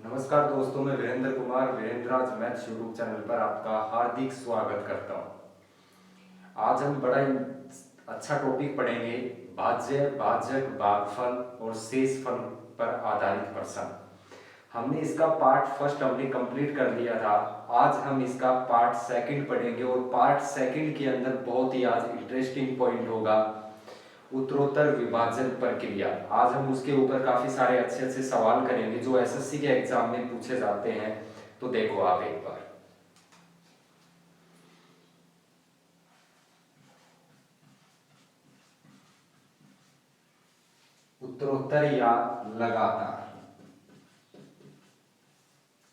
नमस्कार दोस्तों, मैं Virendra Kumar Virendra's maths YouTube channel पर आपका हार्दिक स्वागत करता हूं। आज हम बड़ा ही अच्छा टॉपिक पढ़ेंगे, भाज्य, भाजक, भागफल और शेषफल पर आधारित प्रश्न। हमने इसका पार्ट फर्स्ट हमने कंप्लीट कर लिया था। आज हम इसका पार्ट सेकंड पढ़ेंगे और पार्ट सेकंड के अंदर बहुत ही आज इंटरेस्टिंग पॉइंट होगा, उत्तरोत्तर विभाजन प्रक्रिया। आज हम उसके ऊपर काफी सारे अच्छे अच्छे सवाल करेंगे जो एसएससी के एग्जाम में पूछे जाते हैं। तो देखो आप एक बार, उत्तरोत्तर या लगातार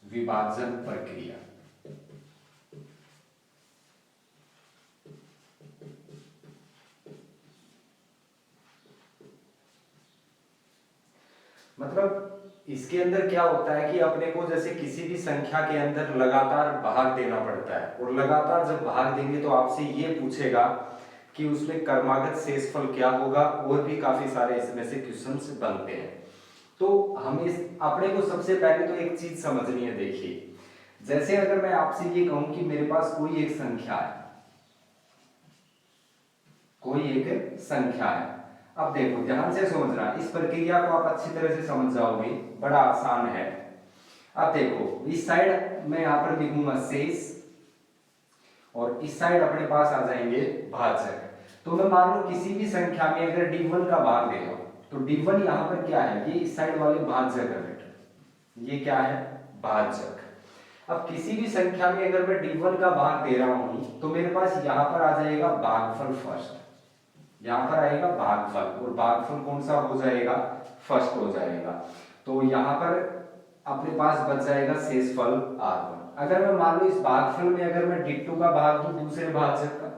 विभाजन प्रक्रिया। मतलब इसके अंदर क्या होता है कि अपने को जैसे किसी भी संख्या के अंदर लगातार भाग देना पड़ता है, और लगातार जब भाग देंगे तो आपसे ये पूछेगा कि उसमें क्रमागत शेषफल क्या होगा, और भी काफी सारे इसमें से क्वेश्चंस बनते हैं। तो हम इस अपने को सबसे पहले तो एक चीज समझनी है। देखिए, जैसे अगर मैं आपसे ये कहूं कि मेरे पास कोई एक संख्या है, कोई एक संख्या है। अब देखो, ध्यान से समझना, इस प्रक्रिया को आप अच्छी तरह से समझ जाओगे, बड़ा आसान है। अब देखो, इस साइड मैं यहां पर लिखूंगा शेष, और इस साइड अपने पास आ जाएंगे भाजक। तो मैं मान लो किसी भी संख्या में अगर d1 का भाग दे रहा हूं, तो d1 यहां पर क्या है, ये इस साइड वाले भाजक है बेटा, ये क्या है, भाजक। अब किसी भी संख्या में अगर मैं d1 का भाग दे रहा हूं, तो मेरे पास यहां पर आ जाएगा भागफल फर्स्ट, यहां पर आएगा भागफल, और भागफल कौन सा हो जाएगा, फर्स्ट हो जाएगा। तो यहां पर अपने पास बच जाएगा शेषफल r1। अगर मैं मान लो इस भागफल में अगर मैं d2 का भाग दूं दूसरे भाजक का,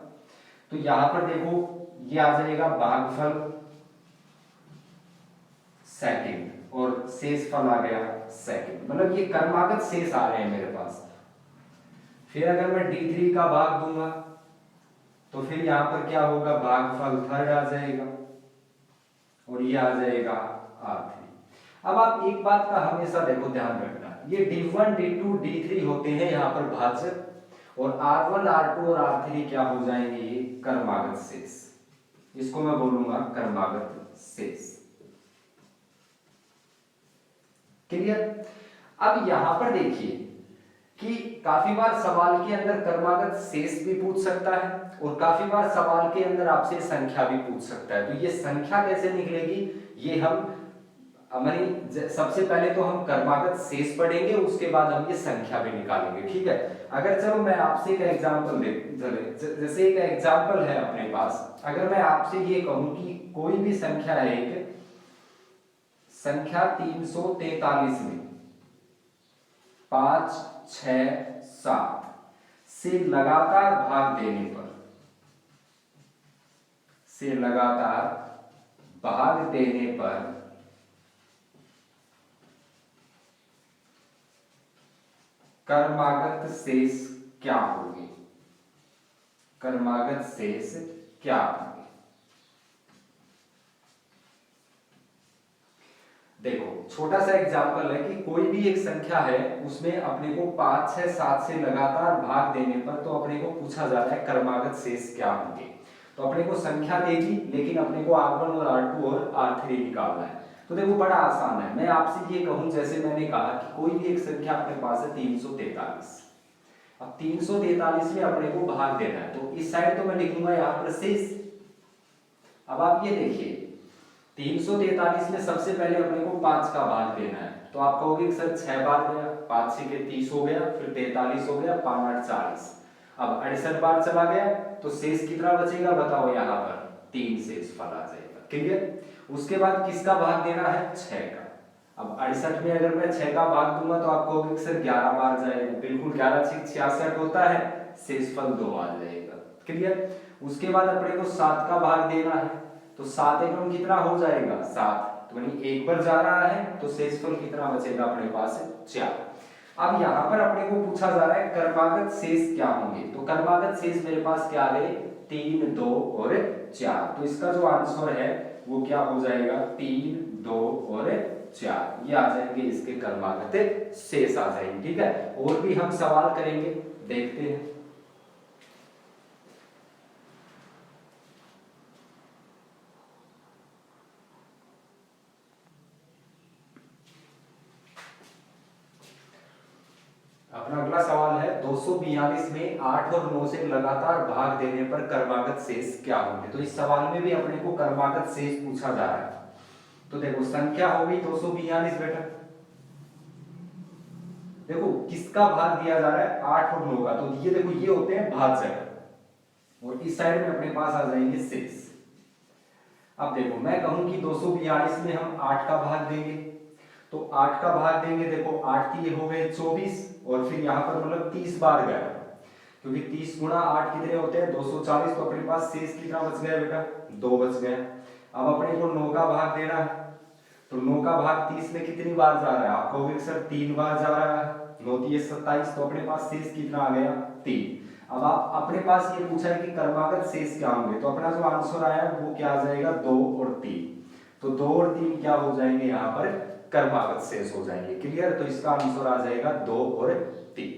तो यहां पर देखो ये आ जाएगा भागफल सेकंड, और शेषफल आ गया सेकंड। मतलब ये क्रमागत शेष आ रहे हैं मेरे पास। फिर अगर मैं d3 का भाग दूंगा तो फिर यहां पर क्या होगा, भागफल थर्ड आ जाएगा, और ये आ जाएगा r3। अब आप एक बात का हमेशा देखो ध्यान रखना, ये d1 d2 d3 होते हैं यहां पर भाजक, और r1 r2 और r3 क्या हो जाएंगे, ये क्रमागत शेष। इसको मैं बोलूंगा क्रमागत शेष। क्लियर। अब यहां पर देखिए कि काफी बार सवाल के अंदर क्रमागत शेष भी पूछ सकता है, और काफी बार सवाल के अंदर आपसे संख्या भी पूछ सकता है। तो ये संख्या कैसे निकलेगी, ये हम हमारी सबसे पहले तो हम क्रमागत शेष पढ़ेंगे, उसके बाद हम ये संख्या भी निकालेंगे, ठीक है। अगर चलो मैं आपसे एक एग्जांपल जैसे एक एग्जांपल है अपने पास, अगर मैं आपसे ये कहूं कि कोई भी संख्या है, एक संख्या 343 में 5 6 7 से लगातार भाग देने पर, से लगातार भाग देने पर क्रमागत शेष क्या होगी, क्रमागत शेष क्या होगी। देखो, छोटा सा एग्जांपल है कि कोई भी एक संख्या है, उसमें अपने को 5 6 7 से लगातार भाग देने पर तो अपने को पूछा जा रहा है क्रमागत शेष क्या होंगे। तो अपने को संख्या देगी, लेकिन अपने को r1 और r2 और r3 निकालना है। तो देखो बड़ा आसान है, मैं आपसे ये कहूं, जैसे मैंने कहा कि कोई भी एक संख्या अपने पास है 343। अब 343 में अपने को भाग देना है, तो इस साइड तो मैं लिखूंगा यहाँ पर शेष। अब आप ये देखिए, 343 में सबसे पहले अपने को 5 का भाग देना है, तो आप कहोगे सर 6 बार गया, 5 6 के 30 हो गया, फिर 43 हो गया, 5 8 40। अब 68 बार चला गया, तो शेष कितना बचेगा बताओ, यहाँ पर 3 शेषफल आ जाएगा। क्लियर। उसके बाद किसका भाग देना है, 6 का। अब 68 में अगर मैं 6 का भाग दूंगा तो आप कहोगे सर 11 बार जाएगा, बिल्कुल 11 6 66 होता है, शेषफल 2 आ जाएगा। क्लियर। उसके बाद अपने को 7 का भाग देना है, तो 7 एकम कितना हो जाएगा, 7, तो यानी एक बार जा रहा है, तो शेषफल कितना बचेगा अपने पास, 4। अब यहाँ पर अपने को पूछा जा रहा है क्रमागत शेष क्या होंगे, तो क्रमागत शेष मेरे पास क्या आ गए, 3 2 और 4। तो इसका जो आंसर है वो क्या हो जाएगा, 3, 2 और 4, ये आ जाएंगे इसके क्रमागत शेष आ जाएंगे। ठीक है, और भी हम सवाल करेंगे, देखते हैं। अपना अगला सवाल है 242 में 8 और 9 से लगातार भाग देने पर क्रमागत शेष क्या होंगे। तो इस सवाल में भी अपने को क्रमागत शेष पूछा जा रहा है। तो देखो संख्या होगी 242 बेटा, देखो किसका भाग दिया जा रहा है, 8 और 9 का, तो ये देखो ये होते हैं भाजक, और इस साइड में अपने पास आ जाएंगे शेष। अब देखो मैं कहूं कि 242 में हम 8 का भाग देंगे, तो 8 का भाग देंगे, देखो 8 ये हो गए 24, और फिर यहाँ पर मतलब 30 बार गया, क्योंकि 30 गुणा 8 कितने होते हैं 240, तो अपने पास शेष कितना बच गया बेटा, 2 बच गया। अब अपने को 9 का भाग देना है, तो 9 का भाग 30 में कितनी बार जा रहा है, आप कहोगे सर 3 बार जा रहा है, 9 3 27, तो अपने पास शेष कितना आ गया, 3। अब आप अपने पास ये पूछा है कि क्रमागत शेष क्या होंगे, तो अपना जो आंसर आया वो क्या आ जाएगा, 2 और 3, तो 2 और 3 क्या हो जाएंगे यहाँ पर क्रमागत शेष हो जाएंगे। क्लियर, तो इसका आंसर आ जाएगा 2 और 3।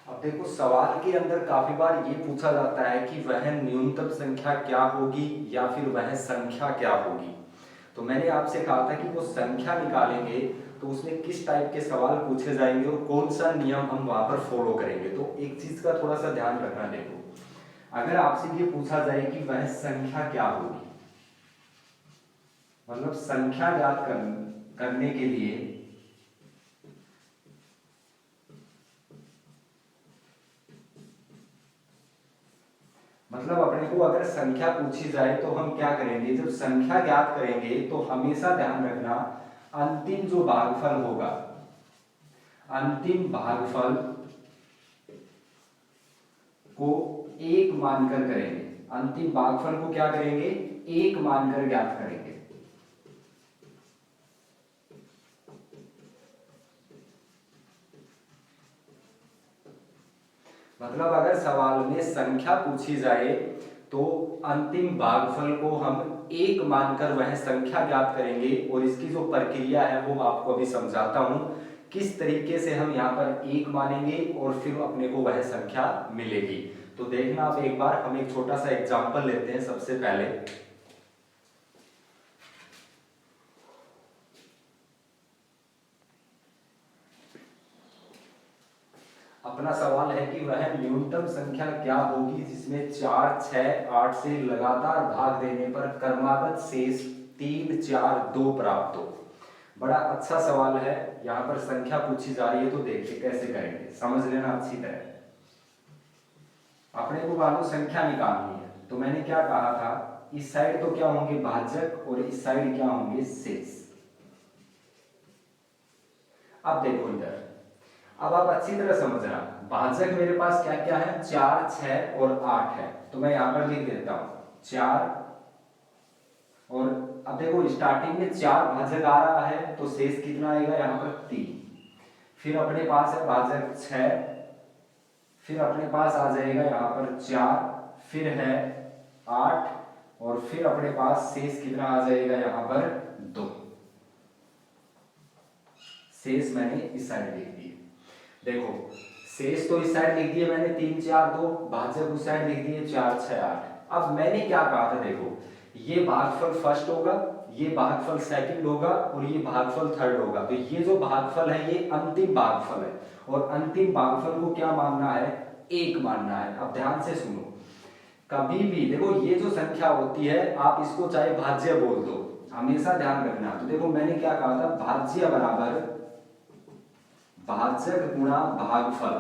अब देखो सवाल के अंदर काफी बार ये पूछा जाता है कि वह न्यूनतम संख्या क्या होगी या फिर वह संख्या क्या होगी। तो मैंने आपसे कहा था कि वो संख्या निकालेंगे तो उसमें किस टाइप के सवाल पूछे जाएंगे और कौन सा नियम हम वहां पर फॉलो करेंगे। तो एक चीज का थोड़ा सा ध्यान रखना, देखो अगर आपसे ये पूछा जाए कि वह संख्या क्या होगी, मतलब संख्या ज्ञात करने के लिए मतलब अपने को अगर संख्या पूछी जाए तो हम क्या करेंगे, जब संख्या ज्ञात करेंगे तो हमेशा ध्यान रखना अंतिम जो भागफल होगा, अंतिम भागफल को 1 मानकर करेंगे, अंतिम भागफल को क्या करेंगे, 1 मानकर ज्ञात करेंगे। मतलब अगर सवाल में संख्या पूछी जाए तो अंतिम भागफल को हम 1 मानकर वह संख्या ज्ञात करेंगे, और इसकी जो प्रक्रिया है वो आपको अभी समझाता हूं किस तरीके से हम यहाँ पर 1 मानेंगे और फिर अपने को वह संख्या मिलेगी। तो देखना आप एक बार, हम एक छोटा सा एग्जांपल लेते हैं। सबसे पहले अपना सवाल है कि वह न्यूनतम संख्या क्या होगी जिसमें 4, 6, 8 से लगातार भाग देने पर क्रमागत शेष 3, 4, 2 प्राप्त हो। बड़ा अच्छा सवाल है, यहाँ पर संख्या पूछी जा रही है, तो देखिए कैसे करेंगे, समझ लेना अच्छी तरह। अपने को मानो संख्या निकालनी है, तो मैंने क्या कहा था, इस साइड तो क्या होंगे भाजक और इस साइड क्या होंगे शेष। अब देखो इधर, अब आप अच्छी तरह समझना, भाजक मेरे पास क्या क्या है, 4, 6 और 8 है, तो मैं यहां पर लिख देता हूं 4, और अब देखो स्टार्टिंग में 4 भाजक आ रहा है तो शेष कितना आएगा यहाँ पर 3, फिर अपने पास है भाजक 6, फिर अपने पास आ जाएगा यहाँ पर 4, फिर है 8, और फिर अपने पास शेष कितना आ जाएगा यहाँ पर 2। शेष मैंने इस साइड लिख दिए, देखो शेष तो इस साइड लिख दिए मैंने 3, 4, 2, भाजक उस साइड लिख दिए 4, 6, 8। अब मैंने क्या कहा था, देखो ये भागफल फर्स्ट होगा, ये भागफल सेकंड होगा और ये भागफल थर्ड होगा, तो ये जो भागफल है ये अंतिम भागफल है, और अंतिम भागफल को क्या मानना है, 1 मानना है। अब ध्यान से सुनो, कभी भी देखो ये जो संख्या होती है आप इसको चाहे भाज्य बोल दो, हमेशा ध्यान रखना। तो देखो मैंने क्या कहा था, भाज्य बराबर भाजक गुणा भागफल,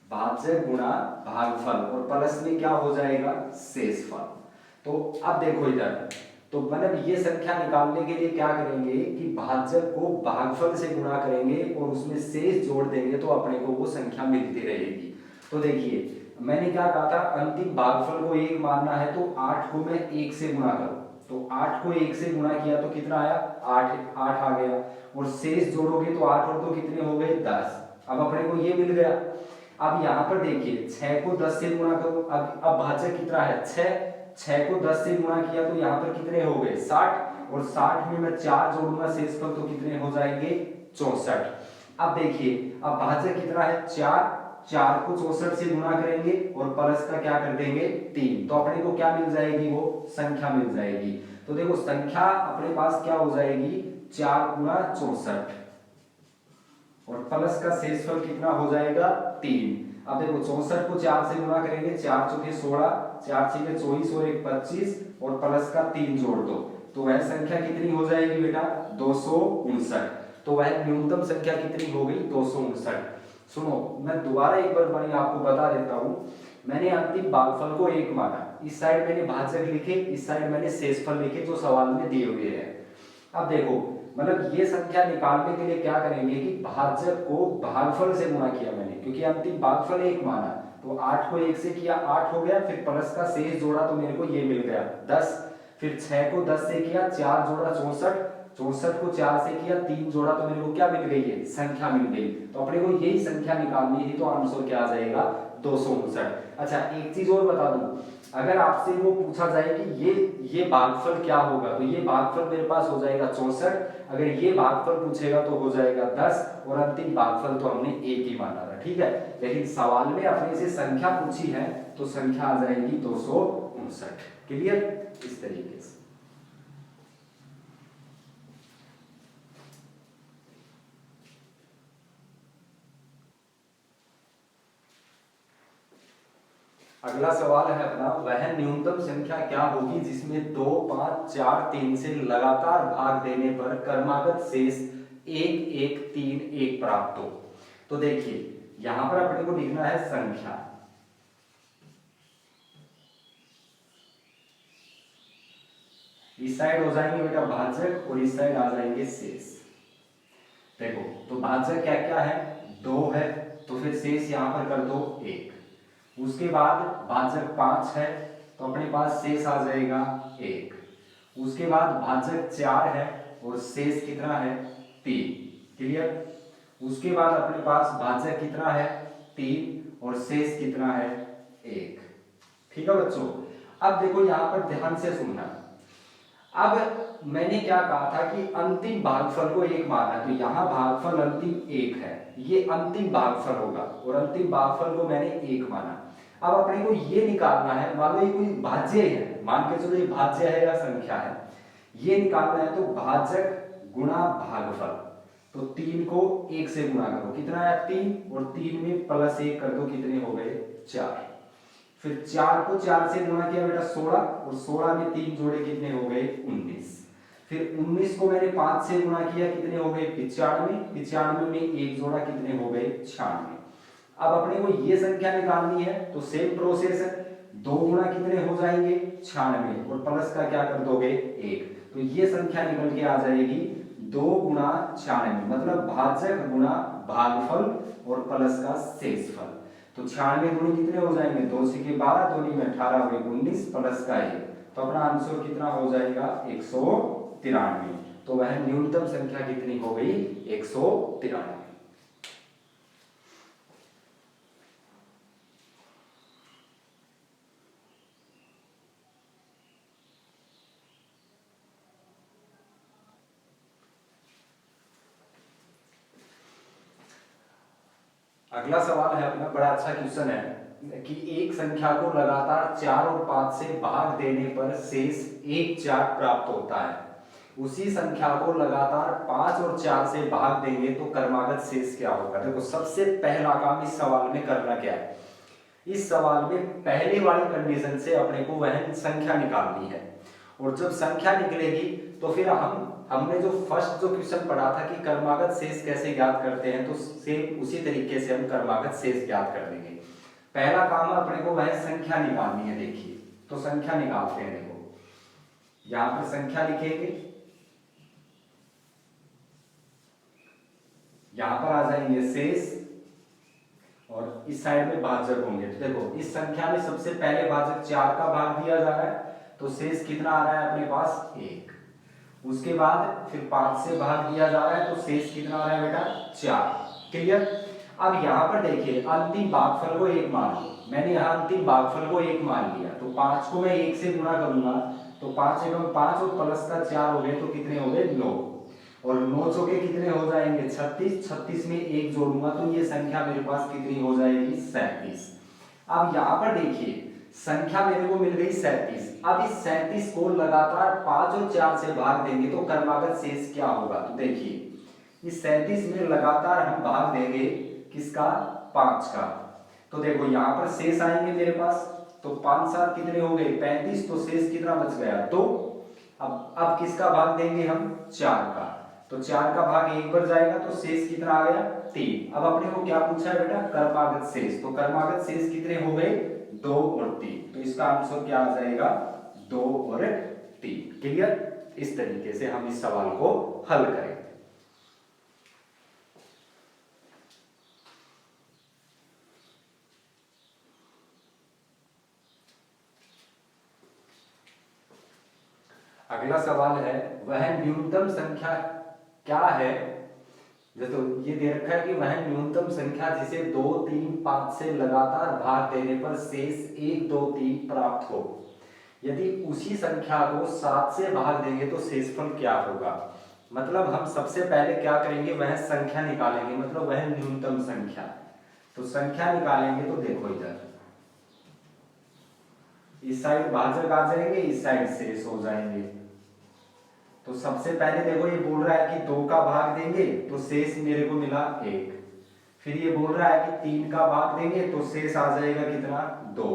भाजक गुणा भागफल, और प्लस में क्या हो जाएगा, शेषफल। तो अब देखो इधर, तो मतलब ये संख्या निकालने के लिए क्या करेंगे कि भाजक को भागफल से गुणा करेंगे और उसमें शेष जोड़ देंगे, तो अपने को वो संख्या मिलती रहेगी। तो देखिए मैंने क्या कहा था, अंतिम भागफल को 1 मानना है तो 8 को मैं 1 से गुणा करूं, तो 8 को 1 से गुणा किया तो कितना आया, 8 आ गया, और शेष जोड़ोगे तो 8 और 2 कितने हो गए, 10। अब अपने को ये मिल गया। अब यहाँ पर देखिए 6 को 10 से गुणा करो, अब भाजक कितना है, 6 को 10 से गुणा किया तो यहाँ पर कितने हो गए, 60, और 60 में मैं 4 जोड़ूंगा शेषफल तो कितने हो जाएंगे, 64। अब देखिए अब भाजक कितना है, 4 को 64 से गुणा करेंगे और प्लस का क्या कर देंगे, 3, तो अपने को क्या मिल जाएगी, वो संख्या मिल जाएगी। तो देखो संख्या अपने पास क्या हो जाएगी, 4 गुणा 64, और प्लस का शेषफल कितना हो जाएगा, 3। अब देखो 64 को 4 से गुणा करेंगे, 4 चौके 16, 4 छके 24 और 1 25, और प्लस का 3 जोड़ दो तो वह संख्या कितनी हो जाएगी बेटा, 259। तो वह न्यूनतम संख्या कितनी हो गई, 259। सुनो मैं दोबारा एक बार आपको बता देता हूं, मैंने अंतिम भागफल को 1 माना, इस साइड मैंने भाजक लिखे, इस साइड मैंने शेषफल लिखे जो सवाल में दिए हुए हैं। अब देखो मतलब ये संख्या निकालने के लिए क्या करेंगे कि भाजक को भागफल से गुणा किया मैंने, क्योंकि अंतिम भागफल 1 माना, तो 8 को 1 से किया 8 हो गया, फिर प्लस का शेष जोड़ा तो मेरे को ये मिल गया 10, फिर 6 को 10 से किया 4 जोड़ा 64, 64 को 4 से किया 3 जोड़ा तो मेरे को क्या मिल गई है, संख्या मिल गई। तो अपने को यही संख्या निकालनी थी, तो आंसर क्या आ जाएगा, 259। अच्छा एक चीज और बता दूं, अगर आपसे वो पूछा जाए कि ये भागफल क्या होगा, तो ये भागफल मेरे पास हो जाएगा 64, अगर ये भागफल पूछेगा तो हो जाएगा 10, और अंतिम भागफल तो हमने 1 ही माना था, ठीक है। लेकिन सवाल में अपने से संख्या पूछी है तो संख्या आ जाएगी 259। क्लियर, इस तरीके से। अगला सवाल है अपना, वह न्यूनतम संख्या क्या होगी जिसमें 2, 5, 4, 3 से लगातार भाग देने पर क्रमागत शेष 1, 1, 3, 1 प्राप्त हो। तो देखिए यहां पर अपने को लिखना है संख्या, इस साइड हो जाएंगे बेटा भाजक और इस साइड आ जाएंगे शेष। देखो तो भाजक क्या क्या है, 2 है, तो फिर शेष यहां पर कर दो 1, उसके बाद भाजक 5 है तो अपने पास शेष आ जाएगा 1, उसके बाद भाजक 4 है और शेष कितना है 3। क्लियर, उसके बाद अपने पास भाजक कितना है 3 और शेष कितना है 1। ठीक है बच्चों, अब देखो यहां पर ध्यान से सुनना, अब मैंने क्या कहा था कि अंतिम भागफल को 1 माना, तो यहां भागफल अंतिम 1 है, ये अंतिम भागफल होगा, और अंतिम भागफल को मैंने 1 माना। अब अपने को ये निकालना है, मान लो ये कोई भाज्य है, मान के चलो ये भाज्य है या संख्या है, ये निकालना है, तो भाजक गुणा भागफल, तो 3 को 1 से गुणा करो, कितना है 3, और 3 में प्लस 1 कर दो, कितने हो गए 4, फिर 4 को 4 से गुणा किया बेटा 16, और 16 में 3 जोड़े कितने हो गए 19, फिर 19 को मैंने 5 से गुणा किया, कितने हो गए 95, 95 में 1 जोड़ा, कितने हो गए 96। अब अपने को ये संख्या निकालनी है, तो सेम प्रोसेस है, 2 गुणा कितने हो जाएंगे 96, और प्लस का क्या कर दोगे 1, तो ये संख्या निकल के आ जाएगी 2 गुणा 96, मतलब भाजक गुणा भागफल और प्लस का शेषफल। तो 96 गुणे कितने हो जाएंगे, 2 से 12, 2 में 18 हुए 19, प्लस का 1, तो अपना आंसर कितना हो जाएगा 193। तो वह न्यूनतम संख्या कितनी हो गई 193। अगला सवाल है अपना, बड़ा अच्छा क्वेश्चन है कि एक संख्या को लगातार 4 और 5 से भाग देने पर शेष 1, 4 प्राप्त होता है, उसी संख्या को लगातार 5 और 4 से भाग देंगे तो क्रमागत शेष क्या होगा। देखो सबसे पहला काम इस सवाल में करना क्या है, इस सवाल में पहले वाली कंडीशन से अपने को वह संख्या निकालनी है, और जब संख्या निकलेगी तो फिर हमने जो फर्स्ट जो क्वेश्चन पढ़ा था कि क्रमागत शेष कैसे ज्ञात करते हैं, तो सेम उसी तरीके से हम क्रमागत शेष ज्ञात कर देंगे। पहला काम अपने को वह संख्या निकालनी है। देखिए तो संख्या निकालते हैं, देखो यहां पर संख्या लिखेंगे, यहां पर आ जाएंगे शेष, और इस साइड में भाजक होंगे। तो देखो इस संख्या में सबसे पहले भाजक 4 का भाग दिया जा रहा है, तो शेष कितना आ रहा है अपने पास 1। उसके बाद फिर 5 से भाग दिया जा रहा है तो शेष कितना आ रहा है बेटा 4। क्लियर। अब यहाँ पर देखिए अंतिम भागफल को 1 मान लो, मैंने यहाँ अंतिम भागफल को 1 मान लिया तो 5 को मैं 1 से गुणा करूंगा तो 5 एकम 5 और प्लस का 4 हो गए तो कितने हो गए 9, और 9 चौके कितने हो जाएंगे 36, 36 में 1 जोड़ूंगा तो ये संख्या मेरे पास कितनी हो जाएगी 37। अब यहाँ पर देखिए संख्या मेरे को मिल गई 37। अब इस 37 को लगातार 5 और 4 से भाग देंगे तो क्रमागत शेष क्या होगा, तो देखिए इस 37 में लगातार हम भाग देंगे किसका 5 का, तो देखो यहाँ पर शेष आएंगे मेरे पास तो 5 7 कितने हो गए 35, तो शेष कितना बच गया 2। अब किसका भाग देंगे हम 4 का, तो 4 का भाग 1 पर जाएगा तो शेष कितना आ गया 3। अब अपने को क्या पूछा है बेटा क्रमागत शेष, तो क्रमागत शेष कितने हो गए 2 और 3, तो इसका आंसर क्या आ जाएगा 2 और 3। क्लियर। इस तरीके से हम इस सवाल को हल करें। अगला सवाल है वह न्यूनतम संख्या क्या है, तो ये दे रखा है कि वह न्यूनतम संख्या जिसे 2 3 5 से लगातार भाग देने पर शेष 1 2 3 प्राप्त हो, यदि उसी संख्या को 7 से भाग देंगे तो शेषफल क्या होगा। मतलब हम सबसे पहले क्या करेंगे वह संख्या निकालेंगे, मतलब वह न्यूनतम संख्या, तो संख्या निकालेंगे तो देखो इधर इस साइड भाजक आ जाएंगे, इस साइड शेष हो जाएंगे। तो सबसे पहले देखो ये बोल रहा है कि 2 का भाग देंगे तो शेष मेरे को मिला 1, फिर ये बोल रहा है कि 3 का भाग देंगे तो शेष आ जाएगा कितना 2,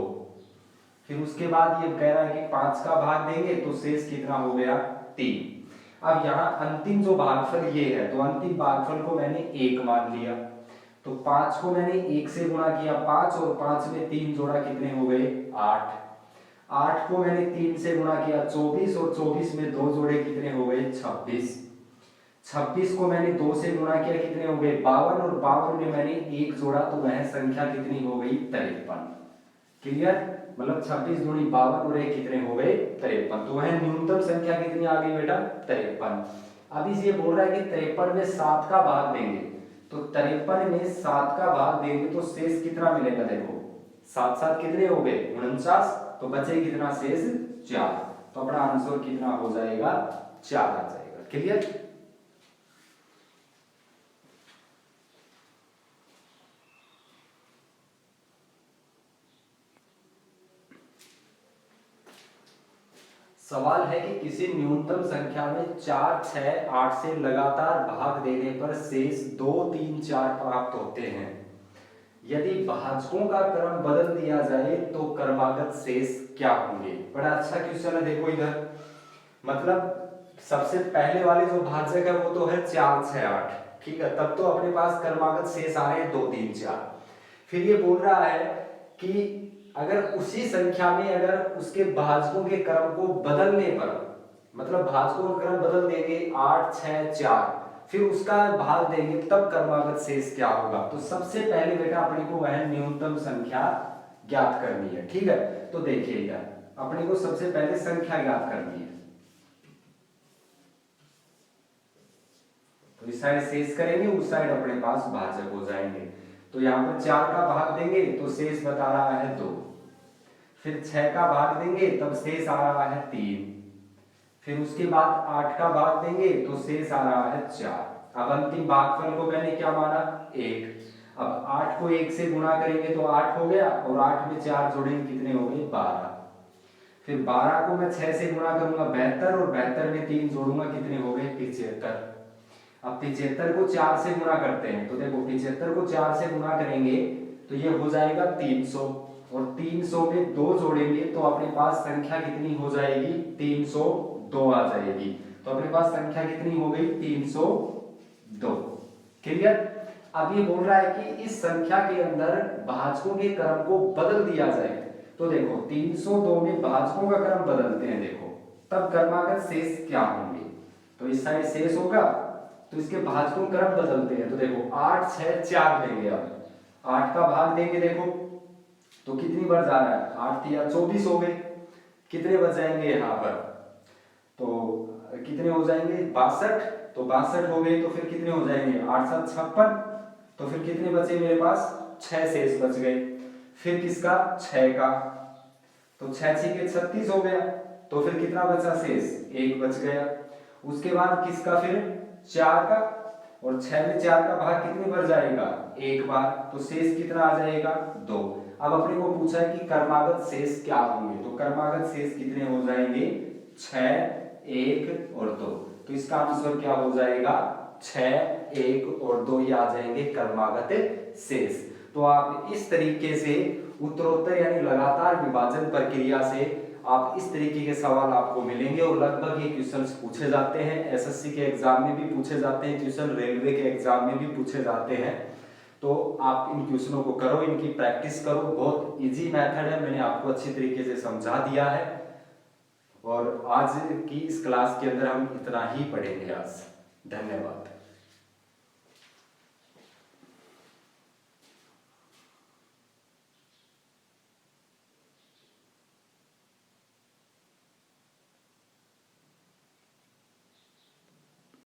फिर उसके बाद ये कह रहा है कि 5 का भाग देंगे तो शेष कितना हो गया 3। अब यहाँ अंतिम जो भागफल ये है तो अंतिम भागफल को मैंने 1 मान लिया, तो 5 को मैंने 1 से गुणा किया 5 और 5 में 3 जोड़ा कितने हो गए 8, 8 को मैंने 3 से गुणा किया 24 और 24 में 2 जोड़े कितने हो गए 26, 26 को मैंने 2 से गुणा किया कितने हो गए 52 और 52 में मैंने 1 जोड़ा तो वह संख्या कितनी हो गई 53। क्लियर। मतलब 26 दूनी 52 और 1 कितने हो गए 53, तो वह न्यूनतम संख्या कितनी आ गई बेटा 53। अब इस ये बोल रहा है कि 53 में 7 का भाग देंगे, तो 53 में 7 का भाग देंगे तो शेष कितना मिलेगा, देखो 7 7 कितने हो गए 49, तो बचे कितना शेष 4, तो अपना आंसर कितना हो जाएगा 4 आ जाएगा। क्लियर। सवाल है कि किसी न्यूनतम संख्या में 4 6 8 से लगातार भाग देने पर शेष 2 3 4 प्राप्त होते हैं, यदि भाजकों का क्रम बदल दिया जाए तो क्रमागत शेष क्या होंगे। बड़ा अच्छा क्वेश्चन है, देखो इधर मतलब सबसे पहले वाले जो भाजक है वो तो है 4 6 8, ठीक है, तब तो अपने पास क्रमागत शेष आ रहे हैं 2 3 4। फिर ये बोल रहा है कि अगर उसी संख्या में अगर उसके भाजकों के क्रम को बदलने पर, मतलब भाजकों का क्रम बदल देंगे 8 6 4, फिर उसका भाग देंगे तब क्रमागत शेष क्या होगा। तो सबसे पहले बेटा अपने को वह न्यूनतम संख्या ज्ञात करनी है, ठीक है। तो देखिएगा अपने को सबसे पहले संख्या ज्ञात करनी है, तो इस साइड शेष करेंगे उस साइड अपने पास भाजक हो जाएंगे। तो यहाँ पर 4 का भाग देंगे तो शेष बता रहा है 2, फिर 6 का भाग देंगे तब शेष आ रहा है 3, फिर उसके बाद 8 का भाग देंगे तो शेष आ रहा है 4। अब अंतिम भागफल को मैंने क्या माना 1, अब 8 को 1 से गुणा करेंगे तो 8 हो गया और 8 में 4 जोड़ेंगे कितने हो गए 12, फिर 12 को मैं 6 से गुणा करूंगा 72 और 72 में 3 जोड़ूंगा कितने हो गए 75। अब 75 को 4 से गुणा करते हैं तो देखो 75 को 4 से गुणा करेंगे तो ये हो जाएगा 300 और 300 में 2 जोड़ेंगे तो अपने पास संख्या कितनी हो जाएगी 302 आ जाएगी। तो अपने पास संख्या कितनी हो गई 302। क्लियर। अब ये बोल रहा है कि इस संख्या के अंदर भाजकों के क्रम को बदल दिया जाए, तो देखो 302 में भाजकों का क्रम बदलते हैं, देखो तब क्रमागत शेष क्या होंगे। तो इस साइड शेष होगा तो इसके भाजकों क्रम बदलते हैं, तो देखो 8 6 4 लेंगे, अब 8 का भाग देंगे देखो तो कितनी बार जा रहा है 8 या 24 हो गए, कितने बच जाएंगे यहाँ पर, तो कितने हो जाएंगे 62, तो 62 हो गए, तो फिर कितने हो जाएंगे 8 7 56, तो फिर कितने बचे मेरे पास 6 शेष बच गए। फिर किसका 6 का, तो 6 6 के 36 हो गया, तो फिर कितना बचा शेष 1 बच गया। उसके बाद किसका फिर 4 का, और 6 में 4 का भाग कितने बार जाएगा 1 बार, तो शेष कितना आ जाएगा 2। अब अपने को पूछा है कि कर्मागत शेष क्या होंगे, तो कर्मागत शेष कितने हो जाएंगे 6 1 और 2, तो इसका आंसर क्या हो जाएगा 6 1 और 2 ये आ जाएंगे कर्मागत शेष। तो आप इस तरीके से उत्तरोत्तर यानी लगातार विभाजन प्रक्रिया से आप इस तरीके के सवाल आपको मिलेंगे, और लगभग ये क्वेश्चंस पूछे जाते हैं, एसएससी के एग्जाम में भी पूछे जाते हैं क्वेश्चन, रेलवे के एग्जाम में भी पूछे जाते हैं। तो आप इन क्वेश्चनों को करो, इनकी प्रैक्टिस करो, बहुत इजी मेथड है, मैंने आपको अच्छी तरीके से समझा दिया है। और आज की इस क्लास के अंदर हम इतना ही पढ़ेंगे आज। धन्यवाद।